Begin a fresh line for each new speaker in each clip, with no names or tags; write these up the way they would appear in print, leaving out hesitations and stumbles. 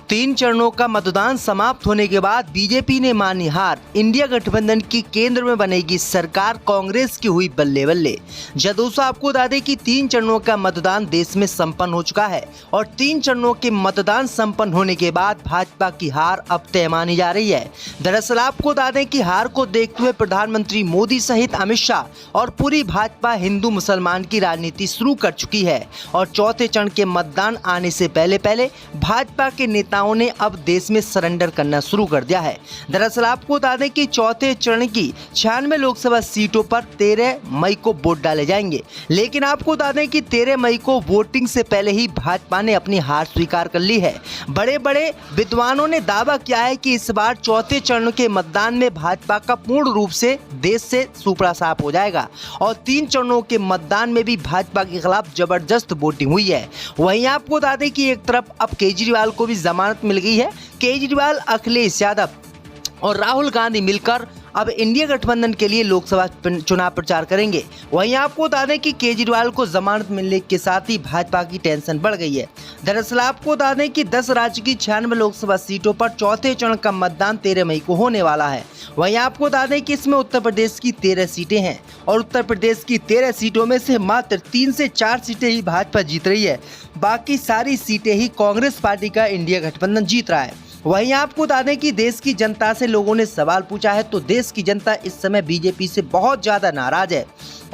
3 चरणों का मतदान समाप्त होने के बाद बीजेपी ने मानी हार। इंडिया गठबंधन की केंद्र में बनेगी सरकार, कांग्रेस की हुई बल्ले बल्ले। दोस्तों आपको बता दें कि 3 चरणों का मतदान देश में संपन्न हो चुका है और 3 चरणों के मतदान संपन्न होने के बाद भाजपा की हार अब तय मानी जा रही है। दरअसल आपको बता दें कि हार को देखते हुए प्रधानमंत्री मोदी सहित अमित शाह और पूरी भाजपा हिंदू मुसलमान की राजनीति शुरू कर चुकी है और चौथे चरण के मतदान आने से पहले भाजपा के नेताओं ने अब देश में सरेंडर करना शुरू कर दिया है। दरअसल आपको बता दें कि चौथे चरण की 96 लोकसभा सीटों पर 13 मई को वोट डाले जाएंगे, लेकिन आपको बता दें कि 13 मई को वोटिंग से पहले ही भाजपा ने अपनी हार स्वीकार कर ली है। बड़े बड़े विद्वानों ने दावा किया है कि इस बार चौथे चरण के मतदान में भाजपा का पूर्ण रूप से देश से सुपड़ा साफ हो जाएगा और 3 चरणों के मतदान में भी भाजपा के खिलाफ जबरदस्त वोटिंग हुई है। वहीं आपको बता दें कि एक तरफ अब केजरीवाल को भी जमानत मिल गई है। केजरीवाल, अखिलेश यादव और राहुल गांधी मिलकर अब इंडिया गठबंधन के लिए लोकसभा चुनाव प्रचार करेंगे। वहीं आपको बता दें कि केजरीवाल को जमानत मिलने के साथ ही भाजपा की टेंशन बढ़ गई है। दरअसल आपको बता दें कि 10 राज्य की 96 लोकसभा सीटों पर चौथे चरण का मतदान 13 मई को होने वाला है। वहीं आपको बता दें कि इसमें उत्तर प्रदेश की 13 सीटें हैं और उत्तर प्रदेश की 13 सीटों में से मात्र 3 से 4 सीटें ही भाजपा जीत रही है। बाकी सारी सीटें ही कांग्रेस पार्टी का इंडिया गठबंधन जीत रहा है। वहीं आपको बता दें कि देश की जनता से लोगों ने सवाल पूछा है तो देश की जनता इस समय बीजेपी से बहुत ज़्यादा नाराज है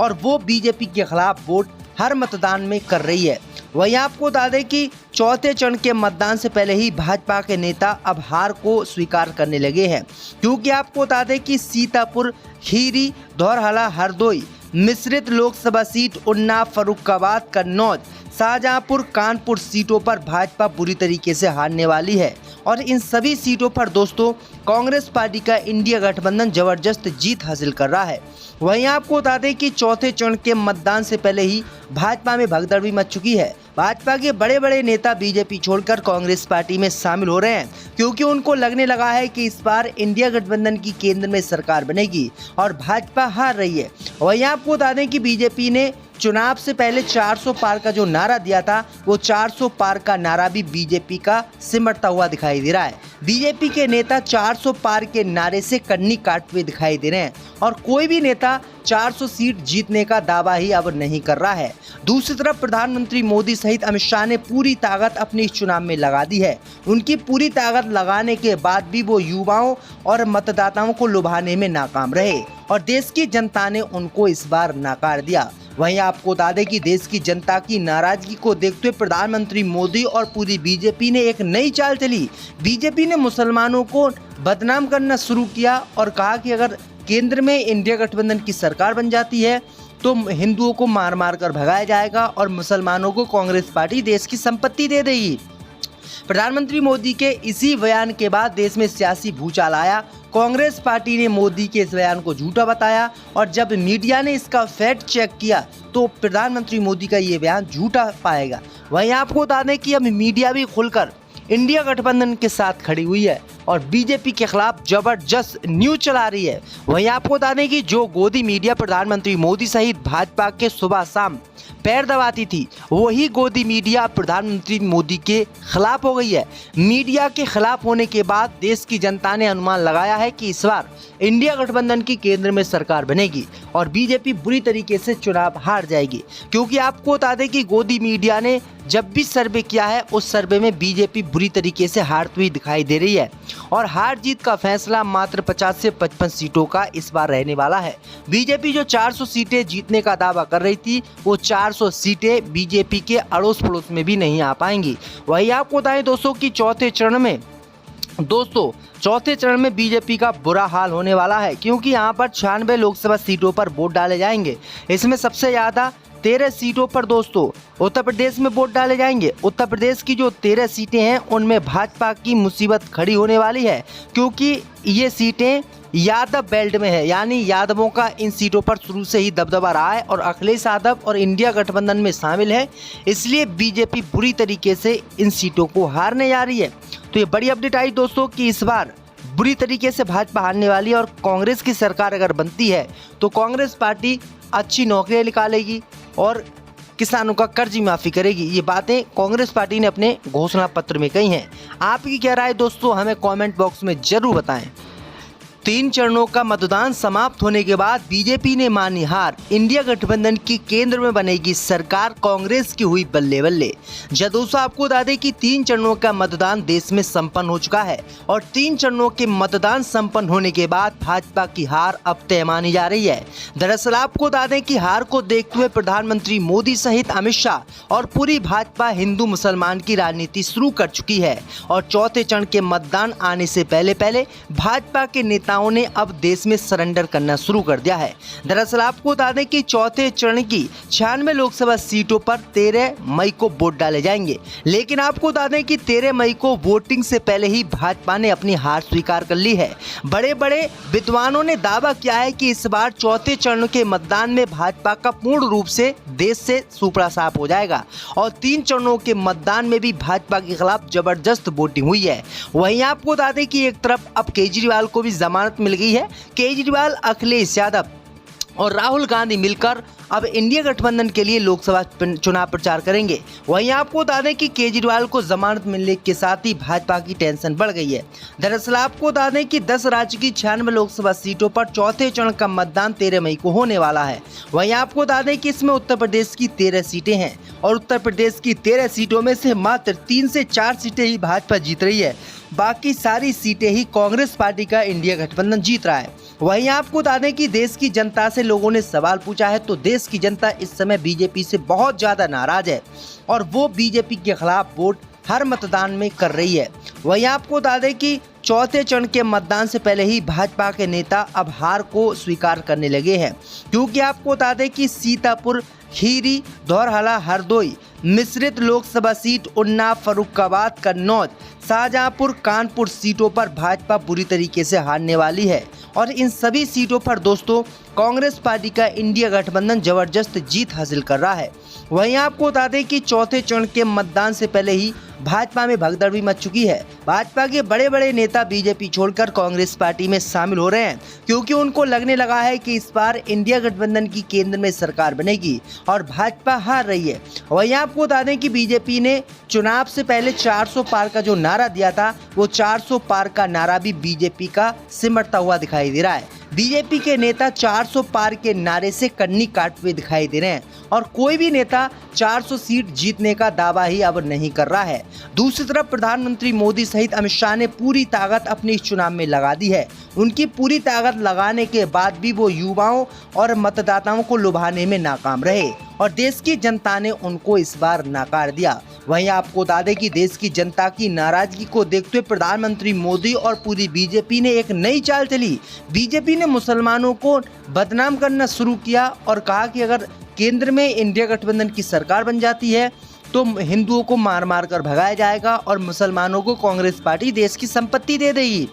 और वो बीजेपी के खिलाफ वोट हर मतदान में कर रही है। वहीं आपको बता दें कि चौथे चरण के मतदान से पहले ही भाजपा के नेता अब हार को स्वीकार करने लगे हैं, क्योंकि आपको बता दें कि सीतापुर, खीरी, धौरहरा, हरदोई मिश्रित लोकसभा सीट, उन्नाव, फर्रुखाबाद, कन्नौज, शाहजहांपुर, कानपुर सीटों पर भाजपा बुरी तरीके से हारने वाली है और इन सभी सीटों पर दोस्तों कांग्रेस पार्टी का इंडिया गठबंधन जबरदस्त जीत हासिल कर रहा है। वहीं आपको बता दें कि चौथे चरण के मतदान से पहले ही भाजपा में भगदड़ भी मच चुकी है। भाजपा के बड़े बड़े नेता बीजेपी छोड़कर कांग्रेस पार्टी में शामिल हो रहे हैं, क्योंकि उनको लगने लगा है कि इस बार इंडिया गठबंधन की केंद्र में सरकार बनेगी और भाजपा हार रही है। वहीं आपको बता दें कि बीजेपी ने चुनाव से पहले 400 पार का जो नारा दिया था, वो 400 पार का नारा भी बीजेपी का सिमटता हुआ दिखाई दे रहा है। बीजेपी के नेता 400 पार के नारे से कन्नी काटते हुए दिखाई दे रहे हैं और कोई भी नेता 400 सीट जीतने का दावा ही अब नहीं कर रहा है। दूसरी तरफ प्रधानमंत्री मोदी सहित अमित शाह ने पूरी ताकत अपने इस चुनाव में लगा दी है। उनकी पूरी ताकत लगाने के बाद भी वो युवाओं और मतदाताओं को लुभाने में नाकाम रहे और देश की जनता ने उनको इस बार नकार दिया। वहीं आपको बता दें कि देश की जनता की नाराजगी को देखते हुए प्रधानमंत्री मोदी और पूरी बीजेपी ने एक नई चाल चली। बीजेपी ने मुसलमानों को बदनाम करना शुरू किया और कहा कि अगर केंद्र में इंडिया गठबंधन की सरकार बन जाती है तो हिंदुओं को मार मार कर भगाया जाएगा और मुसलमानों को कांग्रेस पार्टी देश की संपत्ति दे देगी। प्रधानमंत्री मोदी के इसी बयान के बाद देश में सियासी भूचाल आया। कांग्रेस पार्टी ने मोदी के इस बयान को झूठा बताया और जब मीडिया ने इसका फैक्ट चेक किया तो प्रधानमंत्री मोदी का ये बयान झूठा पाएगा। वहीं आपको बता दें कि अब मीडिया भी खुलकर इंडिया गठबंधन के साथ खड़ी हुई है और बीजेपी के खिलाफ जबरदस्त न्यूज चला रही है। वहीं आपको बता दें कि जो गोदी मीडिया प्रधानमंत्री मोदी सहित भाजपा के सुबह शाम पैर दबाती थी, वही गोदी मीडिया प्रधानमंत्री मोदी के खिलाफ हो गई है। मीडिया के खिलाफ होने के बाद देश की जनता ने अनुमान लगाया है कि इस बार इंडिया गठबंधन की केंद्र में सरकार बनेगी और बीजेपी बुरी तरीके से चुनाव हार जाएगी, क्योंकि आपको बता दें कि गोदी मीडिया ने जब भी सर्वे किया है उस सर्वे में बीजेपी बुरी तरीके से हारती हुई दिखाई दे रही है और हार जीत का फैसला मात्र 50 से 55 सीटों का इस बार रहने वाला है। बीजेपी जो 400 सीटें जीतने का दावा कर रही थी, वो 400 सीटें बीजेपी के अड़ोस पड़ोस में भी नहीं आ पाएंगी। वही आपको बताएं दोस्तों कि चौथे चरण में बीजेपी का बुरा हाल होने वाला है, क्योंकि यहाँ पर 96 लोकसभा सीटों पर वोट डाले जाएंगे। इसमें सबसे ज़्यादा 13 सीटों पर दोस्तों उत्तर प्रदेश में वोट डाले जाएंगे। उत्तर प्रदेश की जो 13 सीटें हैं उनमें भाजपा की मुसीबत खड़ी होने वाली है, क्योंकि ये सीटें यादव बेल्ट में है, यानी यादवों का इन सीटों पर शुरू से ही दबदबा रहा है और अखिलेश यादव और इंडिया गठबंधन में शामिल है, इसलिए बीजेपी बुरी तरीके से इन सीटों को हारने जा रही है। तो ये बड़ी अपडेट आई दोस्तों कि इस बार बुरी तरीके से भाजपा हारने वाली है और कांग्रेस की सरकार अगर बनती है तो कांग्रेस पार्टी अच्छी नौकरियां निकालेगी और किसानों का कर्ज माफी करेगी। ये बातें कांग्रेस पार्टी ने अपने घोषणा पत्र में कही हैं। आपकी क्या राय दोस्तों, हमें कमेंट बॉक्स में जरूर बताएं। 3 चरणों का मतदान समाप्त होने के बाद बीजेपी ने मानी हार, इंडिया गठबंधन की केंद्र में बनेगी सरकार, कांग्रेस की हुई बल्ले बल्ले। दोस्तों आपको बता दें कि 3 चरणों का मतदान देश में संपन्न हो चुका है और 3 चरणों के मतदान संपन्न होने के बाद भाजपा की हार अब तय मानी जा रही है। दरअसल आपको बता दें कि हार को देखते हुए प्रधानमंत्री मोदी सहित अमित शाह और पूरी भाजपा हिंदू मुसलमान की राजनीति शुरू कर चुकी है और चौथे चरण के मतदान आने से पहले भाजपा के नेताओं ने अब देश में सरेंडर करना शुरू कर दिया है। दरअसल आपको बता दें कि चौथे चरण की 96 लोकसभा सीटों पर 13 मई को वोट डाले जाएंगे, लेकिन आपको बता दें कि 13 मई को वोटिंग से पहले ही भाजपा ने अपनी हार स्वीकार कर ली है। बड़े बड़े विद्वानों ने दावा किया है कि इस बार चौथे चरण के मतदान में भाजपा का पूर्ण रूप से देश से सुपड़ा साफ हो जाएगा और 3 चरणों के मतदान में भी भाजपा के खिलाफ जबरदस्त वोटिंग हुई है। वहीं आपको बता दें कि एक तरफ अब केजरीवाल को भी जमानत मिल गई है। केजरीवाल, अखिलेश यादव और राहुल गांधी मिलकर अब इंडिया गठबंधन के लिए लोकसभा चुनाव प्रचार करेंगे। वहीं आपको बता दें कि केजरीवाल को जमानत मिलने के साथ ही भाजपा की टेंशन बढ़ गई है। दरअसल आपको बता दें कि 10 राज्य की 96 लोकसभा सीटों पर चौथे चरण का मतदान 13 मई को होने वाला है। वहीं आपको बता दें कि इसमें उत्तर प्रदेश की 13 सीटें हैं और उत्तर प्रदेश की 13 सीटों में से मात्र 3 से 4 सीटें ही भाजपा जीत रही है, बाकी सारी सीटें ही कांग्रेस पार्टी का इंडिया गठबंधन जीत रहा है। वहीं आपको बता दें कि देश की जनता से लोगों ने सवाल पूछा है तो देश की जनता इस समय बीजेपी से बहुत ज्यादा नाराज है और वो बीजेपी के खिलाफ वोट हर मतदान में कर रही है। वहीं आपको बता दें कि चौथे चरण के मतदान से पहले ही भाजपा के नेता अब हार को स्वीकार करने लगे हैं, क्योंकि आपको बता दें कि सीतापुर, खीरी, धौरहरा, हरदोई मिश्रित लोकसभा सीट, उन्नाव, फर्रुखाबाद, कन्नौज, शाहजहांपुर, कानपुर सीटों पर भाजपा बुरी तरीके से हारने वाली है और इन सभी सीटों पर दोस्तों कांग्रेस पार्टी का इंडिया गठबंधन जबरदस्त जीत हासिल कर रहा है। वहीं आपको बता दें कि चौथे चरण के मतदान से पहले ही भाजपा में भगदड़ भी मच चुकी है। भाजपा के बड़े बड़े नेता बीजेपी छोड़कर कांग्रेस पार्टी में शामिल हो रहे हैं, क्योंकि उनको लगने लगा है कि इस बार इंडिया गठबंधन की केंद्र में सरकार बनेगी और भाजपा हार रही है। वहीं आपको बता दें कि बीजेपी ने चुनाव से पहले 400 पार का जो नारा दिया था, वो 400 पार का नारा भी बीजेपी का सिमटता हुआ दिखाई दे रहा है। बीजेपी के नेता 400 पार के नारे से कन्नी काटते हुए दिखाई दे रहे हैं और कोई भी नेता 400 सीट जीतने का दावा ही अब नहीं कर रहा है। दूसरी तरफ प्रधानमंत्री मोदी सहित अमित शाह ने पूरी ताकत अपने इस चुनाव में लगा दी है। उनकी पूरी ताकत लगाने के बाद भी वो युवाओं और मतदाताओं को लुभाने में नाकाम रहे और देश की जनता ने उनको इस बार नकार दिया। वहीं आपको बता दें कि देश की जनता की नाराजगी को देखते हुए प्रधानमंत्री मोदी और पूरी बीजेपी ने एक नई चाल चली। बीजेपी ने मुसलमानों को बदनाम करना शुरू किया और कहा कि अगर केंद्र में इंडिया गठबंधन की सरकार बन जाती है तो हिंदुओं को मार मार कर भगाया जाएगा और मुसलमानों को कांग्रेस पार्टी देश की संपत्ति दे देगी।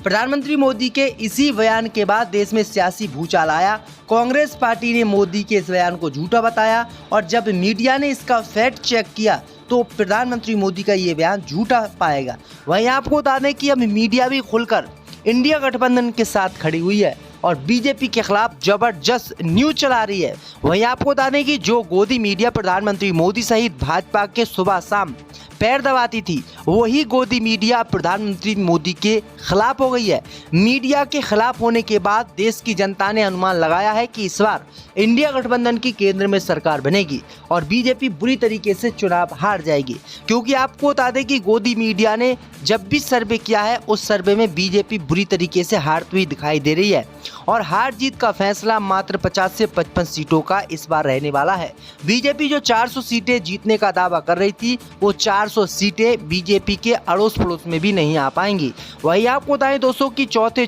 प्रधानमंत्री मोदी के इसी बयान के बाद देश में सियासी भूचाल आया। कांग्रेस पार्टी ने मोदी के इस बयान को झूठा बताया और जब मीडिया ने इसका फैक्ट चेक किया तो प्रधानमंत्री मोदी का ये बयान झूठा पाएगा। वहीं आपको बता दें कि अब मीडिया भी खुलकर इंडिया गठबंधन के साथ खड़ी हुई है और बीजेपी के खिलाफ जबरदस्त न्यूज चला रही है। वहीं आपको बता दें कि जो गोदी मीडिया प्रधानमंत्री मोदी सहित भाजपा के सुबह शाम पैर दबाती थी, वही गोदी मीडिया प्रधानमंत्री मोदी के खिलाफ हो गई है। मीडिया के खिलाफ होने के बाद देश की जनता ने अनुमान लगाया है कि इस बार इंडिया गठबंधन की केंद्र में सरकार बनेगी और बीजेपी बुरी तरीके से चुनाव हार जाएगी, क्योंकि आपको बता दें कि गोदी मीडिया ने जब भी सर्वे किया है उस सर्वे में बीजेपी बुरी तरीके से हारती हुई दिखाई दे रही है और हार जीत का फैसला मात्र 50 से 55 सीटों का इस बार रहने वाला है। बीजेपी जो 400 सीटें जीतने का दावा कर रही थी, वो 400 सीटें बीजेपी के अड़ोस पड़ोस में भी नहीं आ पाएंगी। वही आपको बताएं दोस्तों कि चौथे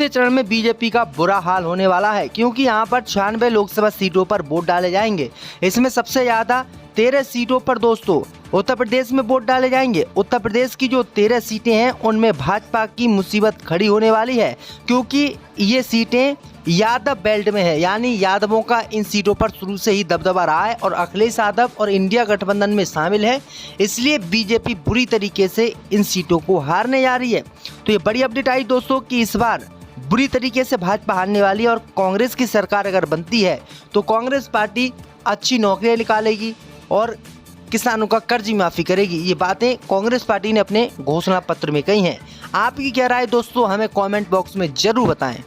चरण में बीजेपी का बुरा हाल होने वाला है, क्योंकि यहाँ पर 96 लोकसभा सीटों पर वोट डाले जाएंगे। इसमें सबसे ज्यादा 13 सीटों पर दोस्तों उत्तर प्रदेश में वोट डाले जाएंगे। उत्तर प्रदेश की जो 13 सीटें हैं उनमें भाजपा की मुसीबत खड़ी होने वाली है, क्योंकि ये सीटें यादव बेल्ट में है, यानी यादवों का इन सीटों पर शुरू से ही दबदबा रहा है और अखिलेश यादव और इंडिया गठबंधन में शामिल है, इसलिए बीजेपी बुरी तरीके से इन सीटों को हारने जा रही है। तो ये बड़ी अपडेट आई दोस्तों कि इस बार बुरी तरीके से भाजपा हारने वाली है और कांग्रेस की सरकार अगर बनती है तो कांग्रेस पार्टी अच्छी नौकरियां निकालेगी और किसानों का कर्ज माफ़ी करेगी। ये बातें कांग्रेस पार्टी ने अपने घोषणा पत्र में कही हैं। आपकी क्या राय दोस्तों, हमें कमेंट बॉक्स में ज़रूर बताएं।